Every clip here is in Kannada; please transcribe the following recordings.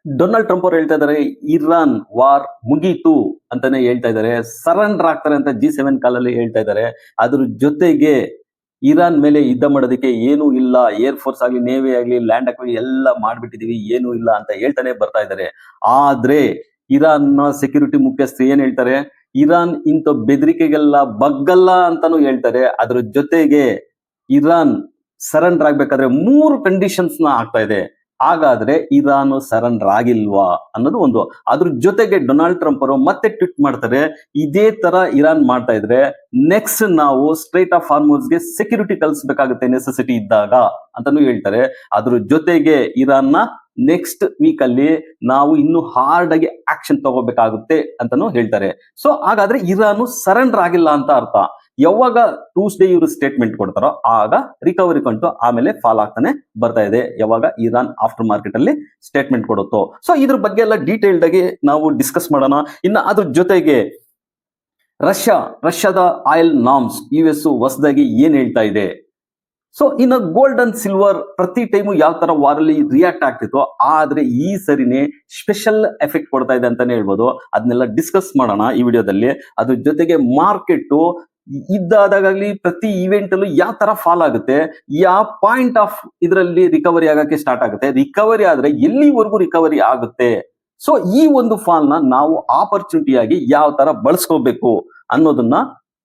ಡೊನಾಲ್ಡ್ ಟ್ರಂಪ್ ಅವರು ಹೇಳ್ತಾ ಇದ್ದಾರೆ ಇರಾನ್ ವಾರ್ ಮುಗೀತು ಅಂತಾನೆ ಹೇಳ್ತಾ ಇದ್ದಾರೆ, ಸರೆಂಡರ್ ಆಗ್ತಾರೆ ಅಂತ G7 ಕಾಲಲ್ಲಿ ಹೇಳ್ತಾ ಇದ್ದಾರೆ. ಅದ್ರ ಜೊತೆಗೆ ಇರಾನ್ ಮೇಲೆ ಯುದ್ಧ ಮಾಡೋದಕ್ಕೆ ಏನೂ ಇಲ್ಲ, ಏರ್ ಫೋರ್ಸ್ ಆಗ್ಲಿ, ನೇವಿ ಆಗ್ಲಿ, ಲ್ಯಾಂಡ್ ಆಗ್ಲಿ ಎಲ್ಲ ಮಾಡ್ಬಿಟ್ಟಿದೀವಿ, ಏನೂ ಇಲ್ಲ ಅಂತ ಹೇಳ್ತಾನೆ ಬರ್ತಾ ಇದ್ದಾರೆ. ಆದ್ರೆ ಇರಾನ್ ನ ಸೆಕ್ಯೂರಿಟಿ ಮುಖ್ಯಸ್ಥರು ಏನ್ ಹೇಳ್ತಾರೆ, ಇರಾನ್ ಇಂಥ ಬೆದರಿಕೆಗೆಲ್ಲ ಬಗ್ಗಲ್ಲ ಅಂತಾನು ಹೇಳ್ತಾರೆ. ಅದ್ರ ಜೊತೆಗೆ ಇರಾನ್ ಸರೆಂಡರ್ ಆಗ್ಬೇಕಾದ್ರೆ 3 ಕಂಡೀಷನ್ಸ್ ನ ಹಾಕ್ತಾ ಇದೆ. ಹಾಗಾದ್ರೆ ಇರಾನ್ ಸರೆಂಡರ್ ಆಗಿಲ್ವಾ ಅನ್ನೋದು ಒಂದು. ಅದ್ರ ಜೊತೆಗೆ ಡೊನಾಲ್ಡ್ ಟ್ರಂಪ್ ಅವರು ಮತ್ತೆ ಟ್ವೀಟ್ ಮಾಡ್ತಾರೆ, ಇದೇ ತರ ಇರಾನ್ ಮಾಡ್ತಾ ಇದ್ರೆ ನೆಕ್ಸ್ಟ್ ನಾವು ಸ್ಟ್ರೈಟ್ ಆಫ್ ಹಾರ್ಮುಜ್ಗೆ ಸೆಕ್ಯೂರಿಟಿ ಕಳಿಸ್ಬೇಕಾಗುತ್ತೆ ನೆಸೆಸಿಟಿ ಇದ್ದಾಗ ಅಂತಾನು ಹೇಳ್ತಾರೆ. ಅದ್ರ ಜೊತೆಗೆ ಇರಾನ್ ನ ನೆಕ್ಸ್ಟ್ ವೀಕ್ ಅಲ್ಲಿ ನಾವು ಇನ್ನು ಹಾರ್ಡ್ ಆಗಿ ಆಕ್ಷನ್ ತಗೋಬೇಕಾಗುತ್ತೆ ಅಂತಾನು ಹೇಳ್ತಾರೆ. ಸೊ ಹಾಗಾದ್ರೆ ಇರಾನ್ ಸರೆಂಡರ್ ಆಗಿಲ್ಲ ಅಂತ ಅರ್ಥ. ಯಾವಾಗ ಟ್ಯೂಸ್ಡೇ ಇವರು ಸ್ಟೇಟ್ಮೆಂಟ್ ಕೊಡ್ತಾರೋ ಆಗ ರಿಕವರಿ ಕಂಟು ಆಮೇಲೆ ಫಾಲ್ ಆಗ್ತಾನೆ ಬರ್ತಾ ಇದೆ, ಯಾವಾಗ ಇರಾನ್ ಆಫ್ಟರ್ ಮಾರ್ಕೆಟ್ ಅಲ್ಲಿ ಸ್ಟೇಟ್ಮೆಂಟ್ ಕೊಡುತ್ತೋ. ಸೊ ಇದ್ರ ಬಗ್ಗೆ ಎಲ್ಲ ಡೀಟೇಲ್ಡ್ ಆಗಿ ನಾವು ಡಿಸ್ಕಸ್ ಮಾಡೋಣ. ಇನ್ನು ಅದ್ರ ಜೊತೆಗೆ ರಷ್ಯಾದ ಆಯಿಲ್ ನಾರ್ಮ್ಸ್ US ಹೊಸದಾಗಿ ಏನ್ ಹೇಳ್ತಾ ಇದೆ. ಸೊ ಇನ್ನು ಗೋಲ್ಡ್ ಅಂಡ್ ಸಿಲ್ವರ್ ಪ್ರತಿ ಟೈಮು ಯಾವ ತರ ವಾರಲ್ಲಿ ರಿಯಾಕ್ಟ್ ಆಗ್ತಿತ್ತು, ಆದ್ರೆ ಈ ಸರಿನೇ ಸ್ಪೆಷಲ್ ಎಫೆಕ್ಟ್ ಕೊಡ್ತಾ ಇದೆ ಅಂತಾನೆ ಹೇಳ್ಬೋದು. ಅದನ್ನೆಲ್ಲ ಡಿಸ್ಕಸ್ ಮಾಡೋಣ ಈ ವಿಡಿಯೋದಲ್ಲಿ. ಅದ್ರ ಜೊತೆಗೆ ಮಾರ್ಕೆಟ್ ಇದ್ದಾದಾಗಲಿ ಪ್ರತಿ ಇವೆಂಟ್ ಅಲ್ಲೂ ಯಾವ ತರ ಫಾಲ್ ಆಗುತ್ತೆ, ಯಾವ ಪಾಯಿಂಟ್ ಆಫ್ ಇದರಲ್ಲಿ ರಿಕವರಿ ಆಗಕ್ಕೆ ಸ್ಟಾರ್ಟ್ ಆಗುತ್ತೆ, ರಿಕವರಿ ಆದ್ರೆ ಎಲ್ಲಿವರೆಗೂ ರಿಕವರಿ ಆಗುತ್ತೆ. ಸೊ ಈ ಒಂದು ಫಾಲ್ ನ ನಾವು ಆಪರ್ಚುನಿಟಿಯಾಗಿ ಯಾವ ತರ ಬಳಸ್ಕೋಬೇಕು ಅನ್ನೋದನ್ನ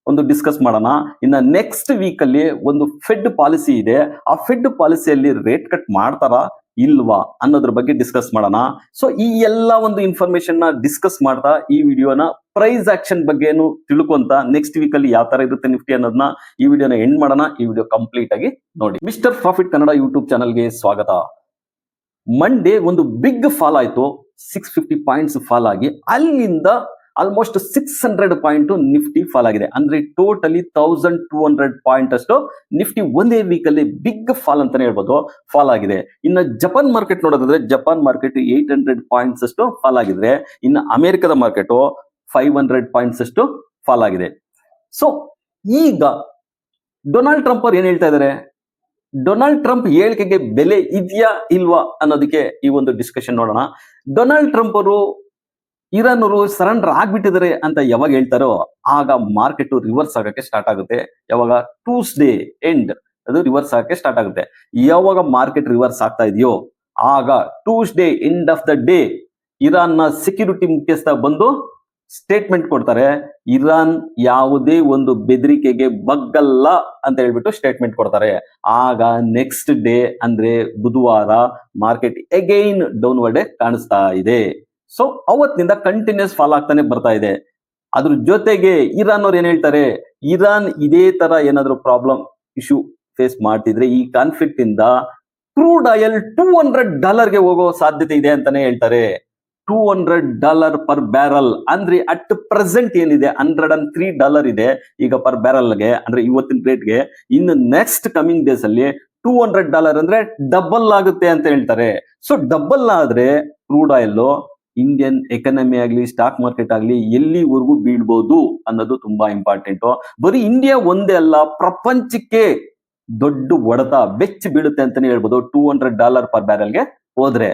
ಒಂದು ಡಿಸ್ಕಸ್ ಮಾಡೋಣ. ಇನ್ನ ನೆಕ್ಸ್ಟ್ ವೀಕ್ ಅಲ್ಲಿ ಒಂದು ಫೆಡ್ ಪಾಲಿಸಿ ಇದೆ, ಆ ಫೆಡ್ ಪಾಲಿಸಿಯಲ್ಲಿ ರೇಟ್ ಕಟ್ ಮಾಡ್ತಾರಾ ಇಲ್ವಾ ಅನ್ನೋದ್ರ ಬಗ್ಗೆ ಡಿಸ್ಕಸ್ ಮಾಡೋಣ. ಸೊ ಈ ಎಲ್ಲ ಒಂದು ಇನ್ಫಾರ್ಮೇಶನ್ ನ ಡಿಸ್ಕಸ್ ಮಾಡ್ತಾ ಈ ವಿಡಿಯೋನ ಪ್ರೈಸ್ ಆಕ್ಷನ್ ಬಗ್ಗೆನು ತಿಳ್ಕೊಂತ ನೆಕ್ಸ್ಟ್ ವೀಕ್ ಅಲ್ಲಿ ಯಾವ ತರ ಇರುತ್ತೆ ನಿಫ್ಟಿ ಅನ್ನೋದನ್ನ ಈ ವಿಡಿಯೋನ ಎಂಡ್ ಮಾಡೋಣ. ಈ ವಿಡಿಯೋ ಕಂಪ್ಲೀಟ್ ಆಗಿ ನೋಡಿ. ಮಿಸ್ಟರ್ ಪ್ರಾಫಿಟ್ ಕನ್ನಡ ಯೂಟ್ಯೂಬ್ ಚಾನಲ್ಗೆ ಸ್ವಾಗತ. ಮಂಡೇ ಒಂದು ಬಿಗ್ ಫಾಲ್ ಆಯ್ತು, 650 ಪಾಯಿಂಟ್ಸ್ ಫಾಲ್ ಆಗಿ ಅಲ್ಲಿಂದ ಆಲ್ಮೋಸ್ಟ್ 600 ಪಾಯಿಂಟ್ ನಿಫ್ಟಿ ಫಾಲ್ ಆಗಿದೆ. ಅಂದ್ರೆ ಟೋಟಲಿ 1200 ಪಾಯಿಂಟ್ ಅಷ್ಟು ನಿಫ್ಟಿ ಒಂದೇ ವೀಕ್ ಅಲ್ಲಿ ಬಿಗ್ ಫಾಲ್ ಅಂತಾನೆ ಹೇಳ್ಬೋದು ಫಾಲ್ ಆಗಿದೆ. ಇನ್ನು ಜಪಾನ್ ಮಾರ್ಕೆಟ್ ನೋಡೋದಾದ್ರೆ ಜಪಾನ್ ಮಾರ್ಕೆಟ್ 800 ಪಾಯಿಂಟ್ಸ್ ಅಷ್ಟು ಫಾಲ್ ಆಗಿದ್ರೆ, ಇನ್ನು ಅಮೆರಿಕದ ಮಾರ್ಕೆಟ್ 500 ಪಾಯಿಂಟ್ಸ್ ಅಷ್ಟು ಫಾಲ್ ಆಗಿದೆ. ಸೊ ಈಗ ಡೊನಾಲ್ಡ್ ಟ್ರಂಪ್ ಅವ್ರು ಏನ್ ಹೇಳ್ತಾ ಇದ್ದಾರೆ, ಡೊನಾಲ್ಡ್ ಟ್ರಂಪ್ ಹೇಳಿಕೆಗೆ ಬೆಲೆ ಇದೆಯಾ ಇಲ್ವಾ ಅನ್ನೋದಕ್ಕೆ ಈ ಒಂದು ಡಿಸ್ಕಷನ್ ನೋಡೋಣ. ಡೊನಾಲ್ಡ್ ಟ್ರಂಪ್ ಅವರು ಇರಾನ್ ಅವರು ಸರೆಂಡರ್ ಆಗ್ಬಿಟ್ಟಿದ್ದಾರೆ ಅಂತ ಯಾವಾಗ ಹೇಳ್ತಾರೋ ಆಗ ಮಾರ್ಕೆಟ್ ರಿವರ್ಸ್ ಆಗಕ್ಕೆ ಸ್ಟಾರ್ಟ್ ಆಗುತ್ತೆ. ಯಾವಾಗ ಟ್ಯೂಸ್ಡೇ ಎಂಡ್ ಅದು ರಿವರ್ಸ್ ಆಗಕ್ಕೆ ಸ್ಟಾರ್ಟ್ ಆಗುತ್ತೆ. ಯಾವಾಗ ಮಾರ್ಕೆಟ್ ರಿವರ್ಸ್ ಆಗ್ತಾ ಇದೆಯೋ ಆಗ Tuesday end of the day Iran ನ ಸೆಕ್ಯೂರಿಟಿ ಮುಖ್ಯಸ್ಥ ಬಂದು ಸ್ಟೇಟ್ಮೆಂಟ್ ಕೊಡ್ತಾರೆ, ಇರಾನ್ ಯಾವುದೇ ಒಂದು ಬೆದರಿಕೆಗೆ ಬಗ್ಗಲ್ಲ ಅಂತ ಹೇಳ್ಬಿಟ್ಟು ಸ್ಟೇಟ್ಮೆಂಟ್ ಕೊಡ್ತಾರೆ. ಆಗ ನೆಕ್ಸ್ಟ್ ಡೇ ಅಂದ್ರೆ ಬುಧವಾರ ಮಾರ್ಕೆಟ್ ಅಗೈನ್ ಡೌನ್ವರ್ಡ್ ಕಾಣಿಸ್ತಾ ಇದೆ. ಸೊ ಅವತ್ತಿನಿಂದ ಕಂಟಿನ್ಯೂಸ್ ಫಾಲ್ ಆಗ್ತಾನೆ ಬರ್ತಾ ಇದೆ. ಅದ್ರ ಜೊತೆಗೆ ಇರಾನ್ ಅವ್ರು ಏನ್ ಹೇಳ್ತಾರೆ, ಇರಾನ್ ಇದೇ ತರ ಏನಾದ್ರು ಪ್ರಾಬ್ಲಮ್ ಇಶ್ಯೂ ಫೇಸ್ ಮಾಡ್ತಿದ್ರೆ ಈ ಕಾನ್ಫ್ಲಿಕ್ಟ್ ಇಂದ ಕ್ರೂಡ್ ಆಯಿಲ್ $200 ಹೋಗೋ ಸಾಧ್ಯತೆ ಇದೆ ಅಂತಾನೆ ಹೇಳ್ತಾರೆ. $200 ಪರ್ ಬ್ಯಾರಲ್ ಅಂದ್ರೆ ಅಟ್ ಪ್ರೆಸೆಂಟ್ ಏನಿದೆ $103 ಇದೆ ಈಗ ಪರ್ ಬ್ಯಾರಲ್ಗೆ, ಅಂದ್ರೆ ಇವತ್ತಿನ ರೇಟ್ಗೆ. ಇನ್ನು ನೆಕ್ಸ್ಟ್ ಕಮಿಂಗ್ ಡೇಸ್ ಅಲ್ಲಿ $200 ಅಂದ್ರೆ ಡಬಲ್ ಆಗುತ್ತೆ ಅಂತ ಹೇಳ್ತಾರೆ. ಸೊ ಡಬಲ್ ಆದ್ರೆ ಕ್ರೂಡ್ ಆಯಿಲ್ ಇಂಡಿಯನ್ ಎಕಾನಮಿ ಆಗ್ಲಿ ಸ್ಟಾಕ್ ಮಾರ್ಕೆಟ್ ಆಗ್ಲಿ ಎಲ್ಲಿವರೆಗೂ ಬೀಳ್ಬೋದು ಅನ್ನೋದು ತುಂಬಾ ಇಂಪಾರ್ಟೆಂಟ್. ಬರೀ ಇಂಡಿಯಾ ಒಂದೇ ಅಲ್ಲ, ಪ್ರಪಂಚಕ್ಕೆ ದೊಡ್ಡ ಹೊಡೆತ ಬೆಚ್ಚಿ ಬೀಳುತ್ತೆ ಅಂತಾನೆ ಹೇಳ್ಬೋದು $200 ಪರ್ ಬ್ಯಾರಲ್ಗೆ ಹೋದ್ರೆ.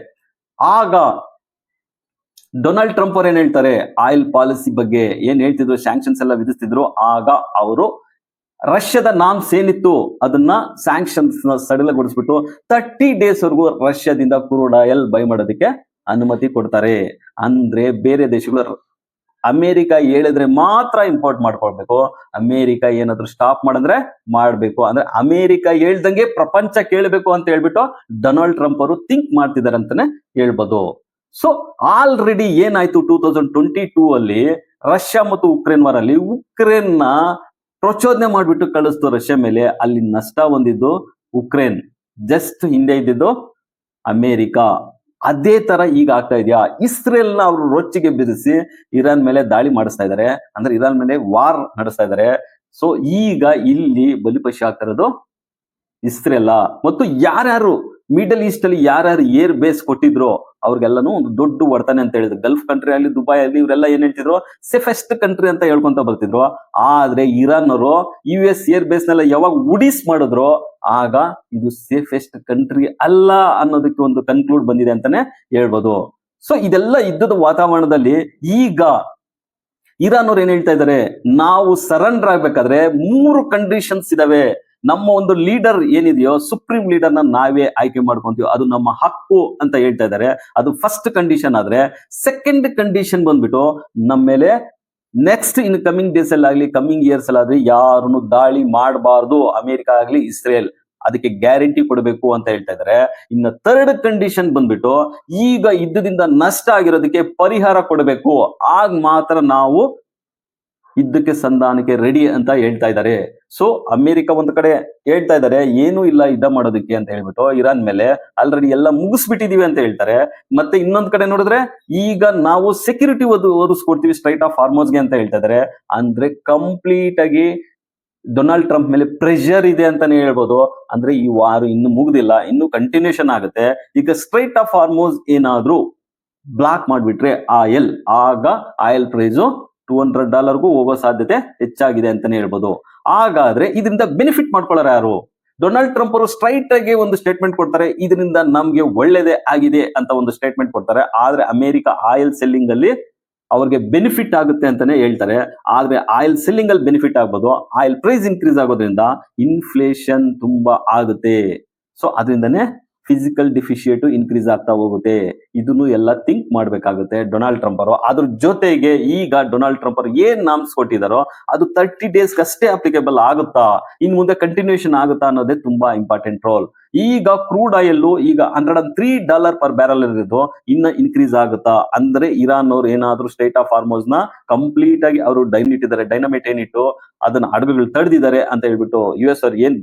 ಆಗ ಡೊನಾಲ್ಡ್ ಟ್ರಂಪ್ ಅವ್ರು ಏನ್ ಹೇಳ್ತಾರೆ, ಆಯಿಲ್ ಪಾಲಿಸಿ ಬಗ್ಗೆ ಏನ್ ಹೇಳ್ತಿದ್ರು, ಸ್ಯಾಂಕ್ಷನ್ಸ್ ಎಲ್ಲ ವಿಧಿಸ್ತಿದ್ರು. ಆಗ ಅವರು ರಷ್ಯಾದ ನಾಮ್ಸ್ ಏನಿತ್ತು ಅದನ್ನ ಸ್ಯಾಂಕ್ಷನ್ಸ್ ನ ಸಡಿಲಗೊಳಿಸ್ಬಿಟ್ಟು 30 days ವರೆಗೂ ರಷ್ಯಾದಿಂದ ಕ್ರೂಡ್ ಆಯಿಲ್ ಬೈ ಮಾಡೋದಕ್ಕೆ ಅನುಮತಿ ಕೊಡ್ತಾರೆ. ಅಂದ್ರೆ ಬೇರೆ ದೇಶಗಳು ಅಮೆರಿಕ ಹೇಳಿದ್ರೆ ಮಾತ್ರ ಇಂಪೋರ್ಟ್ ಮಾಡ್ಕೊಳ್ಬೇಕು, ಅಮೆರಿಕ ಏನಾದ್ರು ಸ್ಟಾಪ್ ಮಾಡಿದ್ರೆ ಮಾಡ್ಬೇಕು. ಅಂದ್ರೆ ಅಮೆರಿಕ ಹೇಳ್ದಂಗೆ ಪ್ರಪಂಚ ಕೇಳಬೇಕು ಅಂತ ಹೇಳ್ಬಿಟ್ಟು ಡೊನಾಲ್ಡ್ ಟ್ರಂಪ್ ಅವರು ಥಿಂಕ್ ಮಾಡ್ತಿದ್ದಾರೆ ಅಂತಾನೆ ಹೇಳ್ಬೋದು. ಸೊ ಆಲ್ರೆಡಿ ಏನಾಯ್ತು 2022 ಅಲ್ಲಿ ರಷ್ಯಾ ಮತ್ತು ಉಕ್ರೇನ್ ವಾರ್ ಅಲ್ಲಿ ಉಕ್ರೇನ್ ನ ಪ್ರಚೋದನೆ ಮಾಡ್ಬಿಟ್ಟು ಕಳಿಸ್ತು ರಷ್ಯಾ ಮೇಲೆ. ಅಲ್ಲಿ ನಷ್ಟ ಹೊಂದಿದ್ದು ಉಕ್ರೇನ್, ಜಸ್ಟ್ ಹಿಂದೆ ಇದ್ದಿದ್ದು ಅಮೆರಿಕ. ಅದೇ ತರ ಈಗ ಆಗ್ತಾ ಇದೆಯಾ, ಇಸ್ರೇಲ್ ನ ಅವರು ರೊಚ್ಚಿಗೆ ಬೆದರಿಸಿ ಇರಾನ್ ಮೇಲೆ ದಾಳಿ ಮಾಡಿಸ್ತಾ ಇದ್ದಾರೆ, ಅಂದ್ರೆ ಇರಾನ್ ಮೇಲೆ ವಾರ್ ನಡೆಸ್ತಾ ಇದ್ದಾರೆ. ಸೊ ಈಗ ಇಲ್ಲಿ ಬಲಿಪಶು ಆಗ್ತಾ ಇರೋದು ಇಸ್ರೇಲ್. ಮತ್ತು ಯಾರ್ಯಾರು ಮಿಡಲ್ ಈಸ್ಟ್ ಅಲ್ಲಿ ಯಾರ್ಯಾರು ಏರ್ ಬೇಸ್ ಕೊಟ್ಟಿದ್ರು ಅವ್ರಿಗೆಲ್ಲಾನು ಒಂದು ದೊಡ್ಡ ಹೊಡ್ತಾನೆ ಅಂತ ಹೇಳಿದ್ರು. ಗಲ್ಫ್ ಕಂಟ್ರಿ ಆಗಲಿ ದುಬೈ ಆಗಲಿ ಇವರೆಲ್ಲ ಏನ್ ಹೇಳ್ತಿದ್ರು, ಸೇಫೆಸ್ಟ್ ಕಂಟ್ರಿ ಅಂತ ಹೇಳ್ಕೊಂತ ಬರ್ತಿದ್ರು. ಆದ್ರೆ ಇರಾನ್ ಅವರು US ಏರ್ ಬೇಸ್ ನೆಲ್ಲ ಯಾವಾಗ ಉಡಿಸ್ ಮಾಡಿದ್ರು ಆಗ ಇದು ಸೇಫೆಸ್ಟ್ ಕಂಟ್ರಿ ಅಲ್ಲ ಅನ್ನೋದಕ್ಕೆ ಒಂದು ಕನ್ಕ್ಲೂಡ್ ಬಂದಿದೆ ಅಂತಾನೆ ಹೇಳ್ಬೋದು. ಸೊ ಇದೆಲ್ಲ ಯುದ್ಧದ ವಾತಾವರಣದಲ್ಲಿ ಈಗ ಇರಾನ್ ಅವ್ರು ಏನ್ ಹೇಳ್ತಾ ಇದ್ದಾರೆ, ನಾವು ಸರೆಂಡರ್ ಆಗ್ಬೇಕಾದ್ರೆ 3 ಕಂಡೀಷನ್ಸ್ ಇದಾವೆ. ನಮ್ಮ ಒಂದು ಲೀಡರ್ ಏನಿದೆಯೋ ಸುಪ್ರೀಂ ಲೀಡರ್ ನಾವೇ ಆಯ್ಕೆ ಮಾಡ್ಕೊಂತೀವಿ, ಅದು ನಮ್ಮ ಹಕ್ಕು ಅಂತ ಹೇಳ್ತಾ ಇದ್ದಾರೆ. ಅದು ಫಸ್ಟ್ ಕಂಡೀಷನ್ ಆದ್ರೆ, ಸೆಕೆಂಡ್ ಕಂಡೀಷನ್ ಬಂದ್ಬಿಟ್ಟು ನಮ್ಮ ಮೇಲೆ ನೆಕ್ಸ್ಟ್ ಇನ್ ಕಮಿಂಗ್ ಡೇಸ್ ಅಲ್ಲಿ ಆಗ್ಲಿ ಕಮಿಂಗ್ ಇಯರ್ಸ್ ಅಲ್ಲಿ ಯಾರನ್ನು ದಾಳಿ ಮಾಡಬಾರ್ದು, ಅಮೆರಿಕ ಆಗ್ಲಿ ಇಸ್ರೇಲ್, ಅದಕ್ಕೆ ಗ್ಯಾರಂಟಿ ಕೊಡಬೇಕು ಅಂತ ಹೇಳ್ತಾ ಇದ್ದಾರೆ. ಇನ್ನು ಥರ್ಡ್ ಕಂಡೀಷನ್ ಬಂದ್ಬಿಟ್ಟು ಈಗ ಯುದ್ಧದಿಂದ ನಷ್ಟ ಆಗಿರೋದಕ್ಕೆ ಪರಿಹಾರ ಕೊಡಬೇಕು, ಆಗ ಮಾತ್ರ ನಾವು ಯುದ್ಧಕ್ಕೆ ಸಂಧಾನಕ್ಕೆ ರೆಡಿ ಅಂತ ಹೇಳ್ತಾ ಇದ್ದಾರೆ. ಸೊ ಅಮೆರಿಕ ಒಂದ್ ಕಡೆ ಹೇಳ್ತಾ ಇದ್ದಾರೆ ಏನೂ ಇಲ್ಲ ಯುದ್ಧ ಮಾಡೋದಕ್ಕೆ ಅಂತ ಹೇಳ್ಬಿಟ್ಟು ಇರಾನ್ ಮೇಲೆ ಆಲ್ರೆಡಿ ಎಲ್ಲ ಮುಗಿಸ್ಬಿಟ್ಟಿದೀವಿ ಅಂತ ಹೇಳ್ತಾರೆ. ಮತ್ತೆ ಇನ್ನೊಂದ್ ಕಡೆ ನೋಡಿದ್ರೆ ಈಗ ನಾವು ಸೆಕ್ಯೂರಿಟಿ ಒದಗಿಸ್ಕೊಡ್ತೀವಿ ಸ್ಟ್ರೈಟ್ ಆಫ್ ಹಾರ್ಮೋಸ್ಗೆ ಅಂತ ಹೇಳ್ತಾ ಇದ್ದಾರೆ. ಅಂದ್ರೆ ಕಂಪ್ಲೀಟ್ ಆಗಿ ಡೊನಾಲ್ಡ್ ಟ್ರಂಪ್ ಮೇಲೆ ಪ್ರೆಷರ್ ಇದೆ ಅಂತಾನೆ ಹೇಳ್ಬೋದು. ಅಂದ್ರೆ ಈ ವಾರ ಇನ್ನು ಮುಗ್ದಿಲ್ಲ, ಇನ್ನು ಕಂಟಿನ್ಯೂಷನ್ ಆಗುತ್ತೆ. ಈಗ ಸ್ಟ್ರೈಟ್ ಆಫ್ ಹಾರ್ಮೋಸ್ ಏನಾದ್ರೂ ಬ್ಲಾಕ್ ಮಾಡ್ಬಿಟ್ರೆ ಆಯಿಲ್, ಆಗ ಆಯಿಲ್ ಪ್ರೈಸು $200 ಹೋಗೋ ಸಾಧ್ಯತೆ ಹೆಚ್ಚಾಗಿದೆ ಅಂತಾನೆ ಹೇಳ್ಬೋದು. ಹಾಗಾದ್ರೆ ಇದರಿಂದ ಬೆನಿಫಿಟ್ ಮಾಡ್ಕೊಳ್ಳೋರು ಯಾರು? ಡೊನಾಲ್ಡ್ ಟ್ರಂಪ್ ಅವರು ಸ್ಟ್ರೈಟ್ ಆಗಿ ಒಂದು ಸ್ಟೇಟ್ಮೆಂಟ್ ಕೊಡ್ತಾರೆ, ಇದರಿಂದ ನಮ್ಗೆ ಒಳ್ಳೇದೇ ಆಗಿದೆ ಅಂತ ಒಂದು ಸ್ಟೇಟ್ಮೆಂಟ್ ಕೊಡ್ತಾರೆ. ಆದ್ರೆ ಅಮೆರಿಕ ಆಯಿಲ್ ಸೆಲ್ಲಿಂಗ್ ಅಲ್ಲಿ ಅವ್ರಿಗೆ ಬೆನಿಫಿಟ್ ಆಗುತ್ತೆ ಅಂತಾನೆ ಹೇಳ್ತಾರೆ. ಆದ್ರೆ ಆಯಿಲ್ ಸೆಲ್ಲಿಂಗ್ ಅಲ್ಲಿ ಬೆನಿಫಿಟ್ ಆಗ್ಬೋದು, ಆಯಿಲ್ ಪ್ರೈಸ್ ಇನ್ಕ್ರೀಸ್ ಆಗೋದ್ರಿಂದ ಇನ್ಫ್ಲೇಷನ್ ತುಂಬಾ ಆಗುತ್ತೆ. ಸೊ ಅದರಿಂದನೇ ಫಿಸಿಕಲ್ ಡಿಫಿಷಿಯೇಟ್ ಇನ್ಕ್ರೀಸ್ ಆಗ್ತಾ ಹೋಗುತ್ತೆ. ಇದನ್ನು ಎಲ್ಲ ಥಿಂಕ್ ಮಾಡ್ಬೇಕಾಗುತ್ತೆ ಡೊನಾಲ್ಡ್ ಟ್ರಂಪ್ ಅವರು. ಅದ್ರ ಜೊತೆಗೆ ಈಗ ಡೊನಾಲ್ಡ್ ಟ್ರಂಪ್ ಅವರು ಏನ್ ನಾಮ್ಸ್ ಕೊಟ್ಟಿದಾರೋ ಅದು 30 days ಅಷ್ಟೇ ಅಪ್ಲಿಕೇಬಲ್ ಆಗುತ್ತಾ, ಇನ್ ಮುಂದೆ ಕಂಟಿನ್ಯೂಷನ್ ಆಗುತ್ತಾ ಅನ್ನೋದೇ ತುಂಬಾ ಇಂಪಾರ್ಟೆಂಟ್ ರೋಲ್. ಈಗ ಕ್ರೂಡ್ ಆಯಿಲ್ ಈಗ $103 per ಬ್ಯಾರಲ್ ಇರೋದು ಇನ್ನ ಇನ್ಕ್ರೀಸ್ ಆಗುತ್ತಾ ಅಂದ್ರೆ ಇರಾನ್ ಅವ್ರು ಏನಾದ್ರೂ ಸ್ಟೇಟ್ ಆಫ್ ಹಾರ್ಮೋಸ್ ನ ಕಂಪ್ಲೀಟ್ ಆಗಿ ಅವರು ಡೈನಮೈಟ್ ಏನಿಟ್ಟು ಅದನ್ನ ಹಡಗುಗಳು ತಡೆದಿದ್ದಾರೆ ಅಂತ ಹೇಳ್ಬಿಟ್ಟು US ಅವ್ರು ಏನ್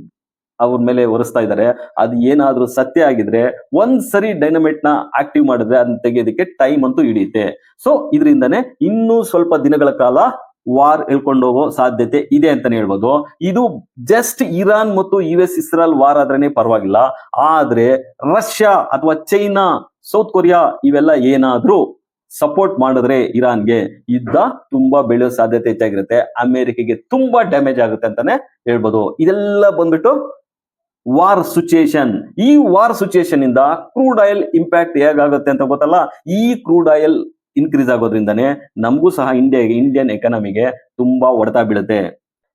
ಅವ್ರ ಮೇಲೆ ಹೊರಿಸ್ತಾ ಇದ್ದಾರೆ, ಅದು ಏನಾದ್ರೂ ಸತ್ಯ ಆಗಿದ್ರೆ ಒಂದ್ಸರಿ ಡೈನಮೈಟ್ ನ ಆಕ್ಟಿವ್ ಮಾಡಿದ್ರೆ ಅದನ್ನ ತೆಗೆಯೋದಕ್ಕೆ ಟೈಮ್ ಅಂತೂ ಹಿಡಿಯುತ್ತೆ. ಸೊ ಇದರಿಂದನೇ ಇನ್ನೂ ಸ್ವಲ್ಪ ದಿನಗಳ ಕಾಲ ವಾರ್ ಹೇಳ್ಕೊಂಡು ಹೋಗೋ ಸಾಧ್ಯತೆ ಇದೆ ಅಂತಾನೆ ಹೇಳ್ಬೋದು. ಇದು ಜಸ್ಟ್ ಇರಾನ್ ಮತ್ತು US ಇಸ್ರೇಲ್ ವಾರ್ ಆದ್ರೇನೆ ಪರವಾಗಿಲ್ಲ, ಆದ್ರೆ ರಷ್ಯಾ ಅಥವಾ ಚೈನಾ, ಸೌತ್ ಕೊರಿಯಾ ಇವೆಲ್ಲ ಏನಾದ್ರೂ ಸಪೋರ್ಟ್ ಮಾಡಿದ್ರೆ ಇರಾನ್ಗೆ ಯುದ್ಧ ತುಂಬಾ ಬೆಳೆಯೋ ಸಾಧ್ಯತೆ ಹೆಚ್ಚಾಗಿರುತ್ತೆ. ಅಮೆರಿಕೆಗೆ ತುಂಬಾ ಡ್ಯಾಮೇಜ್ ಆಗುತ್ತೆ ಅಂತಾನೆ ಹೇಳ್ಬೋದು. ಇದೆಲ್ಲ ಬಂದ್ಬಿಟ್ಟು ವಾರ್ ಸಿಚುಯೇಷನ್. ಈ ವಾರ್ ಸಿಚುಯೇಷನ್ ಇಂದ ಕ್ರೂಡ್ ಆಯಿಲ್ ಇಂಪ್ಯಾಕ್ಟ್ ಹೇಗಾಗುತ್ತೆ ಅಂತ ಗೊತ್ತಲ್ಲ. ಈ ಕ್ರೂಡ್ ಆಯಿಲ್ ಇನ್ಕ್ರೀಸ್ ಆಗೋದ್ರಿಂದನೇ ನಮಗೂ ಸಹ ಇಂಡಿಯನ್ ಎಕಾನಮಿಗೆ ತುಂಬಾ ಹೊಡೆತ ಬೀಳುತ್ತೆ.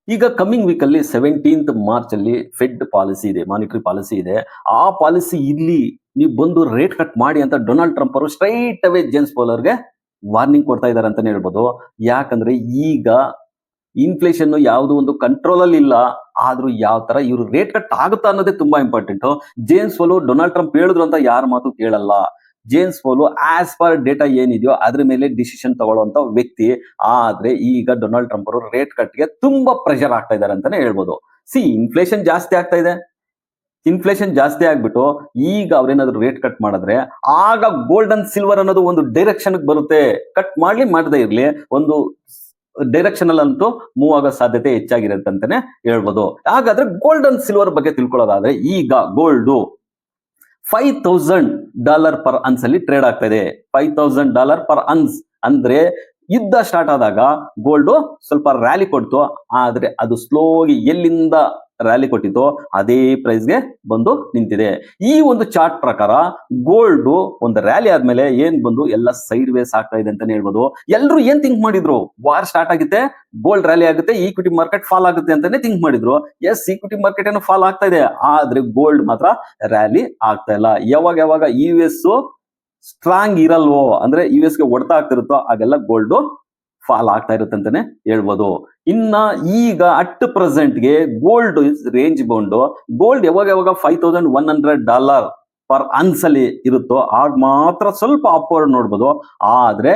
ಈಗ ಕಮಿಂಗ್ ವೀಕ್ ಅಲ್ಲಿ 17th March ಅಲ್ಲಿ ಫೆಡ್ ಪಾಲಿಸಿ ಇದೆ, ಮಾನಿಟರಿ ಪಾಲಿಸಿ ಇದೆ. ಆ ಪಾಲಿಸಿ ಇಲ್ಲಿ ನೀವು ಬಂದು ರೇಟ್ ಕಟ್ ಮಾಡಿ ಅಂತ ಡೊನಾಲ್ಡ್ ಟ್ರಂಪ್ ಅವರು ಸ್ಟ್ರೈಟ್ ಅವೇ ಜೇಮ್ಸ್ ಪೌಲರ್ಗೆ ವಾರ್ನಿಂಗ್ ಕೊಡ್ತಾ ಇದ್ದಾರೆ ಅಂತಾನೆ ಹೇಳ್ಬೋದು. ಯಾಕಂದ್ರೆ ಈಗ ಇನ್ಫ್ಲೇಷನ್ ಯಾವುದು ಒಂದು ಕಂಟ್ರೋಲ್ ಅಲ್ಲಿ ಇಲ್ಲ, ಆದ್ರೂ ಯಾವ ತರ ಇವರು ರೇಟ್ ಕಟ್ ಆಗುತ್ತಾ ಅನ್ನೋದೇ ತುಂಬಾ important. James Powell Donald Trump ಹೇಳಿದ್ರು ಅಂತ ಯಾರ ಮಾತು ಕೇಳಲ್ಲ. James Powell as per data ಏನಿದೆಯೋ ಅದ್ರ ಮೇಲೆ ಡಿಸಿಷನ್ ತಗೊಳ್ಳುವಂತ ವ್ಯಕ್ತಿ. ಆದ್ರೆ ಈಗ ಡೊನಾಲ್ಡ್ ಟ್ರಂಪ್ ಅವರು ರೇಟ್ ಕಟ್ಗೆ ತುಂಬಾ ಪ್ರೆಷರ್ ಆಗ್ತಾ ಇದ್ದಾರೆ ಅಂತಾನೆ ಹೇಳ್ಬೋದು. ಇನ್ಫ್ಲೇಷನ್ ಜಾಸ್ತಿ ಆಗ್ತಾ ಇದೆ. ಇನ್ಫ್ಲೇಷನ್ ಜಾಸ್ತಿ ಆಗ್ಬಿಟ್ಟು ಈಗ ಅವ್ರೇನಾದ್ರು ರೇಟ್ ಕಟ್ ಮಾಡಿದ್ರೆ ಆಗ ಗೋಲ್ಡ್ ಅಂಡ್ ಸಿಲ್ವರ್ ಅನ್ನೋದು ಒಂದು ಡೈರೆಕ್ಷನ್ ಬರುತ್ತೆ. ಕಟ್ ಮಾಡ್ಲಿ ಮಾಡದೇ ಇರ್ಲಿ ಒಂದು ಡೈರೆಕ್ಷನ್ ಅಂತೂ ಮೂವ್ ಆಗೋ ಸಾಧ್ಯತೆ ಹೆಚ್ಚಾಗಿರುತ್ತೆ ಅಂತಾನೆ ಹೇಳ್ಬೋದು. ಹಾಗಾದ್ರೆ ಗೋಲ್ಡ್ ಅಂಡ್ ಸಿಲ್ವರ್ ಬಗ್ಗೆ ತಿಳ್ಕೊಳ್ಳೋದಾದ್ರೆ ಈಗ ಗೋಲ್ಡ್ $5,000 per ounce ಅಲ್ಲಿ ಟ್ರೇಡ್ ಆಗ್ತಾ ಇದೆ. $5,000 per ounce ಅಂದ್ರೆ ಯುದ್ಧ ಸ್ಟಾರ್ಟ್ ಆದಾಗ ಗೋಲ್ಡ್ ಸ್ವಲ್ಪ ರ್ಯಾಲಿ ಕೊಡ್ತು, ಆದ್ರೆ ಅದು ಸ್ಲೋಗಿ ಎಲ್ಲಿಂದ ರ್ಯಾಲಿ ಕೊಟ್ಟಿತ್ತು ಅದೇ ಪ್ರೈಸ್ಗೆ ಬಂದು ನಿಂತಿದೆ. ಈ ಒಂದು ಚಾರ್ಟ್ ಪ್ರಕಾರ ಗೋಲ್ಡ್ ಒಂದು ರ್ಯಾಲಿ ಆದ್ಮೇಲೆ ಏನ್ ಬಂದು ಎಲ್ಲ ಸೈಡ್ ವೇಸ್ ಆಗ್ತಾ ಇದೆ ಅಂತಾನೆ ಹೇಳ್ಬೋದು. ಎಲ್ರು ಏನ್ ಥಿಂಕ್ ಮಾಡಿದ್ರು, ವಾರ್ ಸ್ಟಾರ್ಟ್ ಆಗುತ್ತೆ, ಗೋಲ್ಡ್ ರ್ಯಾಲಿ ಆಗುತ್ತೆ, ಈಕ್ವಿಟಿ ಮಾರ್ಕೆಟ್ ಫಾಲ್ ಆಗುತ್ತೆ ಅಂತಾನೆ ಥಿಂಕ್ ಮಾಡಿದ್ರು. ಎಸ್, ಈಕ್ವಿಟಿ ಮಾರ್ಕೆಟ್ ಏನು ಫಾಲ್ ಆಗ್ತಾ ಇದೆ, ಆದ್ರೆ ಗೋಲ್ಡ್ ಮಾತ್ರ ರ್ಯಾಲಿ ಆಗ್ತಾ ಇಲ್ಲ. ಯಾವಾಗ US ಸ್ಟ್ರಾಂಗ್ ಇರಲ್ವೋ ಅಂದ್ರೆ US ಗೆ ಹೊಡೆತ ಆಗ್ತಿರುತ್ತೋ ಆಗೆಲ್ಲ ಗೋಲ್ಡ್ ಫಾಲ್ ಆಗ್ತಾ ಇರುತ್ತೆ ಅಂತಾನೆ ಹೇಳ್ಬೋದು. ಇನ್ನ ಈಗ ಅಟ್ ಪ್ರೆಸೆಂಟ್ಗೆ ಗೋಲ್ಡ್ ರೇಂಜ್ ಬೌಂಡ್. ಗೋಲ್ಡ್ ಯಾವಾಗ $5,100 per ounce ಅಲ್ಲಿ ಇರುತ್ತೋ ಆಗ ಮಾತ್ರ ಸ್ವಲ್ಪ ಅಪ್ವರ್ಡ್ ನೋಡ್ಬೋದು. ಆದ್ರೆ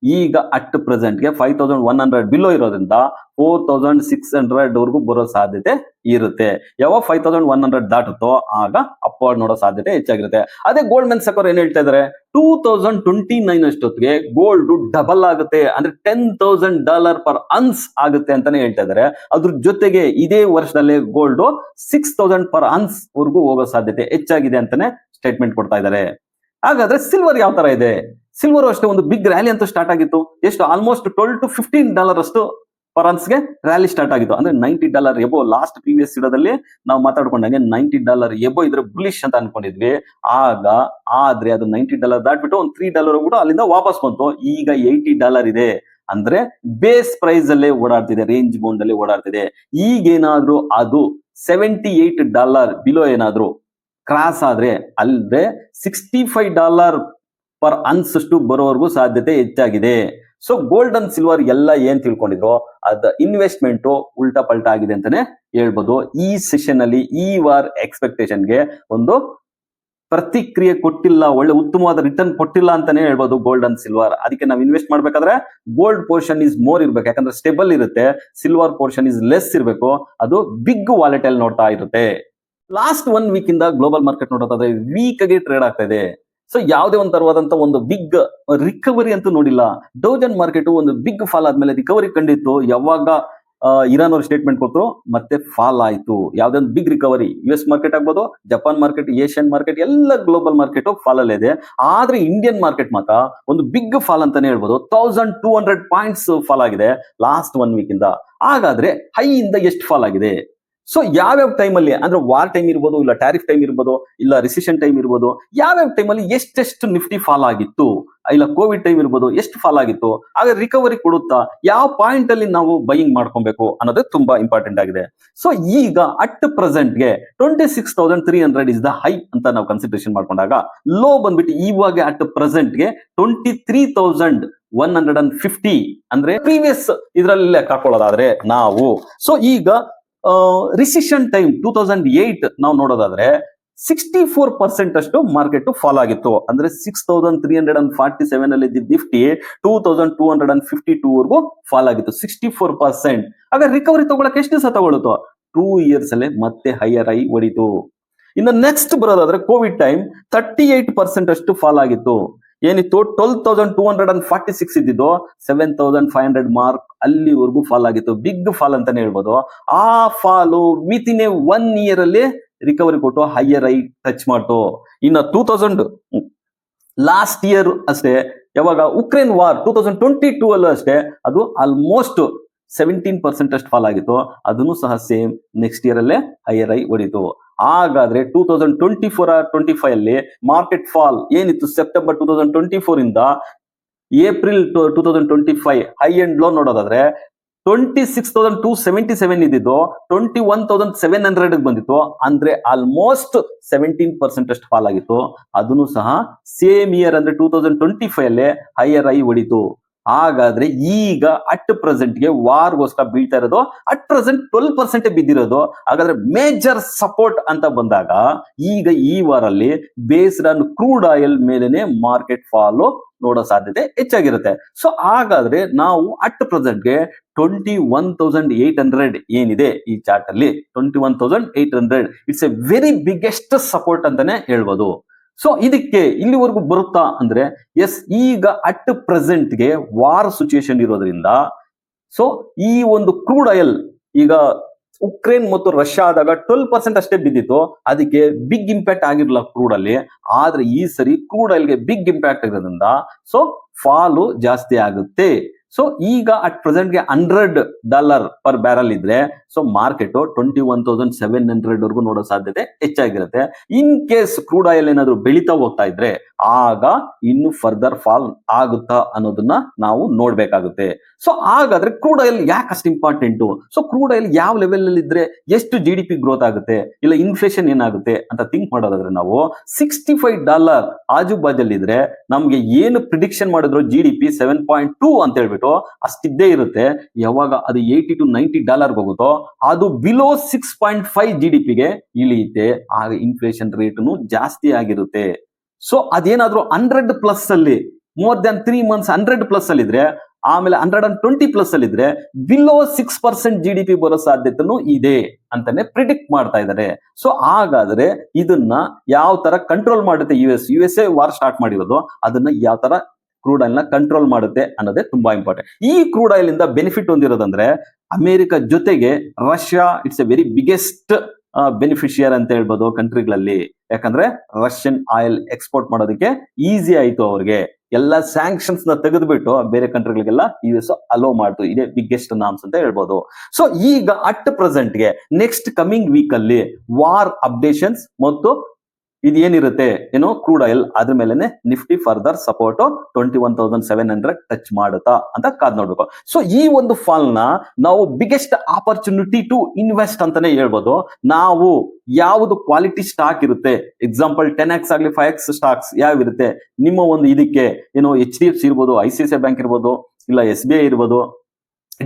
ಈಗ ಅಟ್ ಪ್ರೆಸೆಂಟ್ಗೆ 5,100 ಬಿಲೋ ಇರೋದ್ರಿಂದ 4,600 ವರೆಗೂ ಬರೋ ಸಾಧ್ಯತೆ ಇರುತ್ತೆ. ಯಾವಾಗ 5,100 ದಾಟುತ್ತೋ ಆಗ ಅಪ್ವರ್ಡ್ ನೋಡೋ ಸಾಧ್ಯತೆ ಹೆಚ್ಚಾಗಿರುತ್ತೆ. ಅದೇ ಗೋಲ್ಡ್ ಮೆನ್ ಸಕೋರ್ ಏನ್ ಹೇಳ್ತಾ ಇದಾರೆ, 2029 ಅಷ್ಟೊತ್ತಿಗೆ ಗೋಲ್ಡ್ ಡಬಲ್ ಆಗುತ್ತೆ, ಅಂದ್ರೆ $10,000 per ounce ಆಗುತ್ತೆ ಅಂತಾನೆ ಹೇಳ್ತಾ ಇದಾರೆ. ಅದ್ರ ಜೊತೆಗೆ ಇದೇ ವರ್ಷದಲ್ಲಿ ಗೋಲ್ಡ್ 6,000 per ounce ವರೆಗೂ ಹೋಗೋ ಸಾಧ್ಯತೆ ಹೆಚ್ಚಾಗಿದೆ ಅಂತಾನೆ ಸ್ಟೇಟ್ಮೆಂಟ್ ಕೊಡ್ತಾ ಇದ್ದಾರೆ. ಹಾಗಾದ್ರೆ ಸಿಲ್ವರ್ ಯಾವ ತರ ಇದೆ? ಸಿಲ್ವರ್ ಅಷ್ಟೇ ಒಂದು ಬಿಗ್ ರ್ಯಾಲಿ ಅಂತೂ ಸ್ಟಾರ್ಟ್ ಆಗಿತ್ತು. ಎಷ್ಟು ಆಲ್ಮೋಸ್ಟ್ $12 to $15 ಅಷ್ಟು ಪರ್ ಅನ್ಸ್ಗೆ ರ್ಯಾಲಿ ಸ್ಟಾರ್ಟ್ ಆಗಿತ್ತು. ಅಂದ್ರೆ $90 ಎಬೋ ಲಾಸ್ಟ್ ಪ್ರೀವಿಯಸ್ ಇಡದಲ್ಲಿ ನಾವು ಮಾತಾಡ್ಕೊಂಡಂಗೆ $90 ಎಬೋ ಇದ್ರೆ ಬುಲಿಶ್ ಅಂತ ಅನ್ಕೊಂಡಿದ್ವಿ. ಆದ್ರೆ ಅದು $90 ದಾಟ್ಬಿಟ್ಟು ಒಂದು $3 ಕೂಡ ಅಲ್ಲಿಂದ ವಾಪಸ್ ಬಂತು. ಈಗ $80 ಇದೆ. ಅಂದ್ರೆ ಬೇಸ್ ಪ್ರೈಸ್ ಅಲ್ಲೇ ಓಡಾಡ್ತಿದೆ, ರೇಂಜ್ ಬೌಂಡ್ ಅಲ್ಲಿ ಓಡಾಡ್ತಿದೆ. ಈಗೇನಾದ್ರೂ ಅದು $78 ಬಿಲೋ ಏನಾದ್ರು ಕ್ರಾಸ್ ಆದ್ರೆ ಅಲ್ಲದೆ $65 ಪರ್ ಅನ್ಸ್ ಅಷ್ಟು ಬರೋವರೆಗೂ ಸಾಧ್ಯತೆ ಹೆಚ್ಚಾಗಿದೆ. ಸೊ ಗೋಲ್ಡ್ ಅಂಡ್ ಸಿಲ್ವರ್ ಎಲ್ಲ ಏನ್ ತಿಳ್ಕೊಂಡಿದ್ರು ಅದ ಇನ್ವೆಸ್ಟ್ಮೆಂಟ್ ಉಲ್ಟಾ ಪಲ್ಟಾ ಆಗಿದೆ ಅಂತಾನೆ ಹೇಳ್ಬೋದು. ಈ ಸೆಷನ್ ಅಲ್ಲಿ ಈ ವಾರ್ ಎಕ್ಸ್ಪೆಕ್ಟೇಷನ್ಗೆ ಒಂದು ಪ್ರತಿಕ್ರಿಯೆ ಕೊಟ್ಟಿಲ್ಲ, ಒಳ್ಳೆ ಉತ್ತಮವಾದ ರಿಟರ್ನ್ ಕೊಟ್ಟಿಲ್ಲ ಅಂತಾನೆ ಹೇಳ್ಬೋದು ಗೋಲ್ಡ್ ಅಂಡ್ ಸಿಲ್ವರ್. ಅದಕ್ಕೆ ನಾವು ಇನ್ವೆಸ್ಟ್ ಮಾಡ್ಬೇಕಾದ್ರೆ ಗೋಲ್ಡ್ ಪೋರ್ಷನ್ ಇಸ್ ಮೋರ್ ಇರ್ಬೇಕು, ಯಾಕಂದ್ರೆ ಸ್ಟೇಬಲ್ ಇರುತ್ತೆ. ಸಿಲ್ವರ್ ಪೋರ್ಷನ್ ಇಸ್ ಲೆಸ್ ಇರಬೇಕು, ಅದು ಬಿಗ್ ವಾಲೆಟೈಲ್ ನೋಡ್ತಾ ಇರುತ್ತೆ. ಲಾಸ್ಟ್ 1 ವೀಕ್ ಇಂದ ಗ್ಲೋಬಲ್ ಮಾರ್ಕೆಟ್ ನೋಡೋದಾದ್ರೆ ವೀಕ್ ಆಗಿ ಟ್ರೇಡ್ ಆಗ್ತಾ ಇದೆ. ಸೊ ಯಾವುದೇ ಒಂದು ತರವಾದಂತ ಒಂದು ಬಿಗ್ ರಿಕವರಿ ಅಂತೂ ನೋಡಿಲ್ಲ. ಡೌಜನ್ ಮಾರ್ಕೆಟ್ ಒಂದು ಬಿಗ್ ಫಾಲ್ ಆದ್ಮೇಲೆ ರಿಕವರಿ ಕಂಡಿತ್ತು. ಯಾವಾಗ ಇರಾನ್ ಅವರು ಸ್ಟೇಟ್ಮೆಂಟ್ ಕೊಟ್ಟರು ಮತ್ತೆ ಫಾಲ್ ಆಯ್ತು. ಯಾವುದೇ ಒಂದು ಬಿಗ್ ರಿಕವರಿ US ಮಾರ್ಕೆಟ್ ಆಗ್ಬೋದು, ಜಪಾನ್ ಮಾರ್ಕೆಟ್, ಏಷ್ಯನ್ ಮಾರ್ಕೆಟ್ ಎಲ್ಲ ಗ್ಲೋಬಲ್ ಮಾರ್ಕೆಟ್ ಫಾಲ್ ಅಲ್ಲೇ ಇದೆ. ಆದ್ರೆ ಇಂಡಿಯನ್ ಮಾರ್ಕೆಟ್ ಮಾತ್ರ ಒಂದು ಬಿಗ್ ಫಾಲ್ ಅಂತಾನೆ ಹೇಳ್ಬೋದು. 1200 ಪಾಯಿಂಟ್ಸ್ ಫಾಲ್ ಆಗಿದೆ ಲಾಸ್ಟ್ 1 ವೀಕ್ ಇಂದ. ಹಾಗಾದ್ರೆ ಹೈ ಇಂದ ಎಷ್ಟು ಫಾಲ್ ಆಗಿದೆ? ಸೊ ಯಾವ್ಯಾವ ಟೈಮಲ್ಲಿ, ಅಂದ್ರೆ ವಾರ್ ಟೈಮ್ ಇರ್ಬೋದು, ಇಲ್ಲ ಟ್ಯಾರಿಫ್ ಟೈಮ್ ಇರ್ಬೋದು, ಇಲ್ಲ ರಿಸೆಷನ್ ಟೈಮ್ ಇರ್ಬೋದು, ಯಾವ್ಯಾವ ಟೈಮಲ್ಲಿ ಎಷ್ಟೆಷ್ಟು ನಿಫ್ಟಿ ಫಾಲ್ ಆಗಿತ್ತು, ಇಲ್ಲ ಕೋವಿಡ್ ಟೈಮ್ ಇರ್ಬೋದು ಎಷ್ಟು ಫಾಲ್ ಆಗಿತ್ತು, ಆಗ ರಿಕವರಿ ಕೊಡುತ್ತಾ, ಯಾವ ಪಾಯಿಂಟ್ ಅಲ್ಲಿ ನಾವು ಬೈಯಿಂಗ್ ಮಾಡ್ಕೊಬೇಕು ಅನ್ನೋದು ತುಂಬಾ ಇಂಪಾರ್ಟೆಂಟ್ ಆಗಿದೆ. ಸೊ ಈಗ ಅಟ್ ಪ್ರೆಸೆಂಟ್ಗೆ 26,300 ಇಸ್ ದ ಹೈ ಅಂತ ನಾವು ಕನ್ಸಿಡರೇಷನ್ ಮಾಡ್ಕೊಂಡಾಗ, ಲೋ ಬಂದ್ಬಿಟ್ಟು ಇವಾಗ ಅಟ್ ಪ್ರೆಸೆಂಟ್ಗೆ 23,150 ಅಂದ್ರೆ ಪ್ರೀವಿಯಸ್ ಇದರಲ್ಲಿ ಲೆಕ್ಕ ಹಾಕೊಳ್ಳೋದಾದ್ರೆ ನಾವು. ಸೊ ಈಗ ರಿಸೆಷನ್ ಟೈಮ್ 2008 ನಾವು ನೋಡೋದಾದ್ರೆ 64% ಅಷ್ಟು ಮಾರ್ಕೆಟ್ ಫಾಲ್ ಆಗಿತ್ತು. ಅಂದ್ರೆ 6,347 ಅಲ್ಲಿ ನಿಫ್ಟಿ 2,252 ವರೆಗೂ ಫಾಲ್ ಆಗಿತ್ತು, 64%. ಆಗ ರಿಕವರಿ ತಗೊಳಕ್ಕೆ ಎಷ್ಟು ದಿವಸ ತಗೊಳುತ್ತೋ? 2 ಇಯರ್ಸ್ ಅಲ್ಲೇ ಮತ್ತೆ ಹೈಯರ್ ಹೈ ಹೊಡಿತು. ಇನ್ನು ನೆಕ್ಸ್ಟ್ ಬರೋದಾದ್ರೆ ಕೋವಿಡ್ ಟೈಮ್ 38% ಅಷ್ಟು ಫಾಲ್ ಆಗಿತ್ತು. ಏನಿತ್ತು 12,246 ಇದ್ದಿದ್ದು 7,500 ಮಾರ್ಕ್ ಅಲ್ಲಿವರೆಗೂ ಫಾಲ್ ಆಗಿತ್ತು. ಬಿಗ್ ಫಾಲ್ ಅಂತಾನೆ ಹೇಳ್ಬೋದು. ಆ ಫಾಲು ವಿತ್ ಇನ್ 1 ಇಯರ್ ಅಲ್ಲಿ ರಿಕವರಿ ಕೊಟ್ಟು ಹೈಯರ್ ಹೈ ಟಚ್ ಮಾಡ್ತು. ಇನ್ನು 2000 ಲಾಸ್ಟ್ ಇಯರ್ ಅಷ್ಟೇ, ಯಾವಾಗ ಉಕ್ರೇನ್ ವಾರ್ 2022 ಅಲ್ಲೂ ಅಷ್ಟೇ, ಅದು ಆಲ್ಮೋಸ್ಟ್ 17% ಅಷ್ಟು ಫಾಲ್ ಆಗಿತ್ತು. ಅದನ್ನು ಸಹ ಸೇಮ್ ನೆಕ್ಸ್ಟ್ ಇಯರ್ ಅಲ್ಲೇ ಹೈಯರ್ ಹೈ ಹೊಡಿತು. ಹಾಗಾದ್ರೆ 2024-25 ಅಲ್ಲಿ ಮಾರ್ಕೆಟ್ ಫಾಲ್ ಏನಿತ್ತು ಸೆಪ್ಟೆಂಬರ್ 2024 ಇಂದ ಏಪ್ರಿಲ್ 2025 ಹೈ ಅಂಡ್ ಲೋ ನೋಡೋದಾದ್ರೆ 26,277 ಇದ್ದಿದ್ದು 21,700 ಬಂದಿತ್ತು. ಅಂದ್ರೆ ಆಲ್ಮೋಸ್ಟ್ 17% ಅಷ್ಟು ಫಾಲ್ ಆಗಿತ್ತು. ಅದನ್ನು ಸಹ ಸೇಮ್ ಇಯರ್ ಅಂದ್ರೆ 2025 ಅಲ್ಲೇ ಹೈಯರ್ ಹೈ ಹೊಡಿತು. ಹಾಗಾದ್ರೆ ಈಗ ಅಟ್ ಪ್ರೆಸೆಂಟ್ಗೆ ವಾರ್ಗೋಸ್ಕರ ಬೀಳ್ತಾ ಇರೋದು ಅಟ್ ಪ್ರೆಸೆಂಟ್ 12% ಬಿದ್ದಿರೋದು. ಹಾಗಾದ್ರೆ ಮೇಜರ್ ಸಪೋರ್ಟ್ ಅಂತ ಬಂದಾಗ ಈಗ ಈ ವಾರಲ್ಲಿ ಬೇಸ್ಡ್ ಆನ್ ಕ್ರೂಡ್ ಆಯಿಲ್ ಮೇಲೆನೆ ಮಾರ್ಕೆಟ್ ಫಾಲ್ ನೋಡೋ ಸಾಧ್ಯತೆ ಹೆಚ್ಚಾಗಿರುತ್ತೆ. ಸೊ ಹಾಗಾದ್ರೆ ನಾವು ಅಟ್ ಪ್ರೆಸೆಂಟ್ಗೆ 21,800 ಏನಿದೆ ಈ ಚಾರ್ಟ್ ಅಲ್ಲಿ 21,800 it's A very biggest support ಅಂತಾನೆ ಹೇಳ್ಬೋದು. ಸೊ ಇದಕ್ಕೆ ಇಲ್ಲಿವರೆಗೂ ಬರುತ್ತಾ ಅಂದ್ರೆ ಎಸ್, ಈಗ ಅಟ್ ಪ್ರೆಸೆಂಟ್ಗೆ ವಾರ್ ಸಿಚುಯೇಷನ್ ಇರೋದ್ರಿಂದ ಸೊ ಈ ಒಂದು ಕ್ರೂಡ್ ಆಯಿಲ್ ಈಗ ಉಕ್ರೇನ್ ಮತ್ತು ರಷ್ಯಾ ಆದಾಗ 12% ಅಷ್ಟೇ ಬಿದ್ದಿತ್ತು. ಅದಕ್ಕೆ ಬಿಗ್ ಇಂಪ್ಯಾಕ್ಟ್ ಆಗಿರಲಿಲ್ಲ ಕ್ರೂಡ್ ಅಲ್ಲಿ. ಆದ್ರೆ ಈ ಸರಿ ಕ್ರೂಡ್ ಆಯಿಲ್ಗೆ ಬಿಗ್ ಇಂಪ್ಯಾಕ್ಟ್ ಆಗಿರೋದ್ರಿಂದ ಸೊ ಫಾಲು ಜಾಸ್ತಿ ಆಗುತ್ತೆ. ಸೊ ಈಗ ಅಟ್ ಪ್ರೆಸೆಂಟ್ಗೆ $100 ಪರ್ ಬ್ಯಾರಲ್ ಇದ್ರೆ ಸೊ ಮಾರ್ಕೆಟ್ 21,700 ವರೆಗೂ ನೋಡೋ ಸಾಧ್ಯತೆ ಹೆಚ್ಚಾಗಿರುತ್ತೆ. ಇನ್ ಕೇಸ್ ಕ್ರೂಡ್ ಆಯಿಲ್ ಏನಾದ್ರು ಬೆಳೀತಾ ಹೋಗ್ತಾ ಇದ್ರೆ ಆಗ ಇನ್ನು ಫರ್ದರ್ ಫಾಲ್ ಆಗುತ್ತಾ ಅನ್ನೋದನ್ನ ನಾವು ನೋಡ್ಬೇಕಾಗುತ್ತೆ. ಸೊ ಹಾಗಾದ್ರೆ ಕ್ರೂಡ್ ಆಯಿಲ್ ಯಾಕೆ ಅಷ್ಟು ಇಂಪಾರ್ಟೆಂಟು? ಸೊ ಕ್ರೂಡ್ ಆಯಿಲ್ ಯಾವ ಲೆವೆಲ್ ಅಲ್ಲಿ ಇದ್ರೆ ಎಷ್ಟು GDP ಗ್ರೋತ್ ಆಗುತ್ತೆ, ಇಲ್ಲ ಇನ್ಫ್ಲೇಷನ್ ಏನಾಗುತ್ತೆ ಅಂತ ಥಿಂಕ್ ಮಾಡೋದಾದ್ರೆ ನಾವು $65 ಆಜು ಬಾಜಲ್ಲಿ ಇದ್ರೆ ನಮ್ಗೆ ಏನು ಪ್ರಿಡಿಕ್ಷನ್ ಮಾಡಿದ್ರು GDP 7.2 ಅಂತ ಹೇಳ್ಬಿಟ್ಟು ಅಷ್ಟಿದ್ದೇ ಇರುತ್ತೆ. ಯಾವಾಗ ಅದು $80 to $90 ಹೋಗುತ್ತೋ ಅದು ಬಿಲೋ 6.5 GDPಗೆ ಇಳಿಯುತ್ತೆ. ಆಗ ಇನ್ಫ್ಲೇಷನ್ ರೇಟ್ನು ಜಾಸ್ತಿ ಆಗಿರುತ್ತೆ. ಸೊ ಅದೇನಾದ್ರೂ 100+ ಅಲ್ಲಿ ಮೋರ್ ದನ್ 3 months 100+ ಅಲ್ಲಿ ಇದ್ರೆ, ಆಮೇಲೆ 120+ ಅಲ್ಲಿ ಇದ್ರೆ ಬಿಲೋ 6% GDP ಬರೋ ಸಾಧ್ಯತೆನೂ ಇದೆ ಅಂತಾನೆ ಪ್ರಿಡಿಕ್ಟ್ ಮಾಡ್ತಾ ಇದ್ದಾರೆ. ಸೊ ಹಾಗಾದ್ರೆ ಇದನ್ನ ಯಾವ ತರ ಕಂಟ್ರೋಲ್ ಮಾಡುತ್ತೆ USA ವಾರ್ ಸ್ಟಾರ್ಟ್ ಮಾಡಿರೋದು, ಅದನ್ನ ಯಾವ ತರ ಕ್ರೂಡ್ ಆಯಿಲ್ ನ ಕಂಟ್ರೋಲ್ ಮಾಡುತ್ತೆ ಅನ್ನೋದೇ ತುಂಬಾ ಇಂಪಾರ್ಟೆಂಟ್. ಈ ಕ್ರೂಡ್ ಆಯಿಲ್ ಇಂದ ಬೆನಿಫಿಟ್ ಹೊಂದಿರೋದಂದ್ರೆ ಅಮೆರಿಕ ಜೊತೆಗೆ Russia it's A very biggest beneficiary ಅಂತ ಹೇಳ್ಬೋದು ಕಂಟ್ರಿಗಳಲ್ಲಿ. ಯಾಕಂದ್ರೆ ರಷ್ಯನ್ ಆಯಿಲ್ ಎಕ್ಸ್ಪೋರ್ಟ್ ಮಾಡೋದಕ್ಕೆ ಈಸಿ ಆಯ್ತು ಅವ್ರಿಗೆ. ಎಲ್ಲ ಸ್ಯಾಂಕ್ಷನ್ಸ್ ನ ತೆಗೆದುಬಿಟ್ಟು ಬೇರೆ ಕಂಟ್ರಿಗಳಿಗೆಲ್ಲ US ಅಲೋ ಮಾಡ್ತು. ಇದೇ ಬಿಗ್ಗೆಸ್ಟ್ ನಾಮ್ಸ್ ಅಂತ ಹೇಳ್ಬೋದು. ಸೊ ಈಗ ಅಟ್ ಪ್ರೆಸೆಂಟ್ಗೆ ನೆಕ್ಸ್ಟ್ ಕಮಿಂಗ್ ವೀಕ್ ಅಲ್ಲಿ ವಾರ್ ಅಪ್ಡೇಷನ್ಸ್ ಮತ್ತು ಇದೇನಿರುತ್ತೆ ಏನೋ ಕ್ರೂಡ್ ಆಯಿಲ್ ಅದ್ರ ಮೇಲೆನೆ ನಿಫ್ಟಿ ಫರ್ದರ್ ಸಪೋರ್ಟ್ 21,700 ಟಚ್ ಮಾಡುತ್ತಾ ಅಂತ ಕಾದ್ ನೋಡ್ಬೇಕು. ಸೊ ಈ ಒಂದು ಫಾಲ್ ನ ನಾವು ಬಿಗ್ಗೆಸ್ಟ್ ಆಪರ್ಚುನಿಟಿ ಟು ಇನ್ವೆಸ್ಟ್ ಅಂತಾನೆ ಹೇಳ್ಬೋದು. ನಾವು ಯಾವುದು ಕ್ವಾಲಿಟಿ ಸ್ಟಾಕ್ ಇರುತ್ತೆ, ಎಕ್ಸಾಂಪಲ್ 10x ಆಗ್ಲಿ 5x ಸ್ಟಾಕ್ಸ್ ಯಾವ ಇರುತ್ತೆ ನಿಮ್ಮ ಒಂದು ಇದಕ್ಕೆ ಏನೋ HDFC ಇರ್ಬೋದು, ICICI ಬ್ಯಾಂಕ್ ಇರ್ಬೋದು, ಇಲ್ಲ SBI ಇರ್ಬೋದು,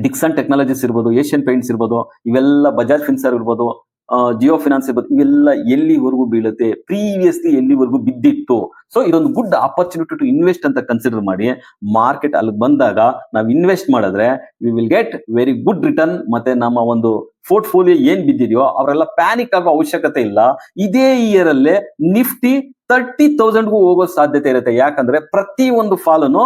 ಡಿಕ್ಸನ್ ಟೆಕ್ನಾಲಜೀಸ್ ಇರ್ಬೋದು, ಏಷ್ಯನ್ ಪೇಂಟ್ಸ್ ಇರ್ಬೋದು, ಇವೆಲ್ಲ ಬಜಾಜ್ ಫಿನ್ಸರ್ವ್ ಇರ್ಬೋದು, ಜಿಯೋ ಫಿನಾನ್ಸ್ ಇರ್ಬೋದು, ಇವೆಲ್ಲ ಎಲ್ಲಿವರೆಗೂ ಬೀಳುತ್ತೆ, ಪ್ರೀವಿಯಸ್ಲಿ ಎಲ್ಲಿವರೆಗೂ ಬಿದ್ದಿತ್ತು. ಸೊ ಇದೊಂದು ಗುಡ್ ಆಪರ್ಚುನಿಟಿ ಟು ಇನ್ವೆಸ್ಟ್ ಅಂತ ಕನ್ಸಿಡರ್ ಮಾಡಿ ಮಾರ್ಕೆಟ್ ಅಲ್ಲಿ ಬಂದಾಗ ನಾವು ಇನ್ವೆಸ್ಟ್ ಮಾಡಿದ್ರೆ we will get very good return. ಮತ್ತೆ ನಮ್ಮ ಒಂದು ಪೋರ್ಟ್ಫೋಲಿಯೋ ಏನ್ ಬಿದ್ದಿದೆಯೋ ಅವರೆಲ್ಲ ಪ್ಯಾನಿಕ್ ಆಗೋ ಅವಶ್ಯಕತೆ ಇಲ್ಲ. ಇದೇ ಇಯರ್ ಅಲ್ಲೇ ನಿಫ್ಟಿ 30,000ಗೂ ಹೋಗೋ ಸಾಧ್ಯತೆ ಇರುತ್ತೆ. ಯಾಕಂದ್ರೆ ಪ್ರತಿ ಒಂದು ಫಾಲನು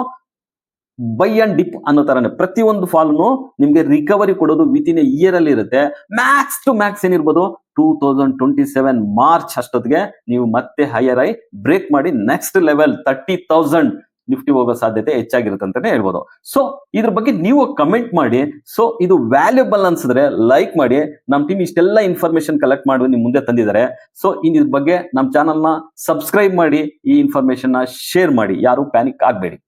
ಬೈ ಅಂಡ್ ಡಿಪ್ ಅನ್ನೋ ತರನೇ ಪ್ರತಿಯೊಂದು ಫಾಲ್ನು ನಿಮ್ಗೆ ರಿಕವರಿ ಕೊಡೋದು ವಿತ್ ಇನ್ ಇಯರ್ ಅಲ್ಲಿ ಇರುತ್ತೆ. ಮ್ಯಾಕ್ಸ್ ಟು ಮ್ಯಾಕ್ಸ್ ಏನಿರ್ಬೋದು 2027 ಮಾರ್ಚ್ ಅಷ್ಟೊತ್ತಿಗೆ ನೀವು ಮತ್ತೆ ಹೈಯರ್ ಐ ಬ್ರೇಕ್ ಮಾಡಿ ನೆಕ್ಸ್ಟ್ ಲೆವೆಲ್ 30,000 ನಿಫ್ಟಿ ಹೋಗೋ ಸಾಧ್ಯತೆ ಹೆಚ್ಚಾಗಿರುತ್ತೆ ಅಂತಾನೆ ಹೇಳ್ಬೋದು. ಸೊ ಇದ್ರ ಬಗ್ಗೆ ನೀವು ಕಮೆಂಟ್ ಮಾಡಿ. ಸೊ ಇದು ವ್ಯಾಲ್ಯೂಬಲ್ ಅನ್ಸಿದ್ರೆ ಲೈಕ್ ಮಾಡಿ. ನಮ್ಮ ಟೀಮ್ ಇಷ್ಟೆಲ್ಲ ಇನ್ಫಾರ್ಮೇಶನ್ ಕಲೆಕ್ಟ್ ಮಾಡಿ ನಿಮ್ ಮುಂದೆ ತಂದಿದ್ದಾರೆ. ಸೊ ಇದ್ರ ಬಗ್ಗೆ ನಮ್ಮ ಚಾನಲ್ ನ ಸಬ್ಸ್ಕ್ರೈಬ್ ಮಾಡಿ, ಈ ಇನ್ಫಾರ್ಮೇಶನ್ ನ ಶೇರ್ ಮಾಡಿ, ಯಾರು ಪ್ಯಾನಿಕ್ ಆಗಬೇಡಿ.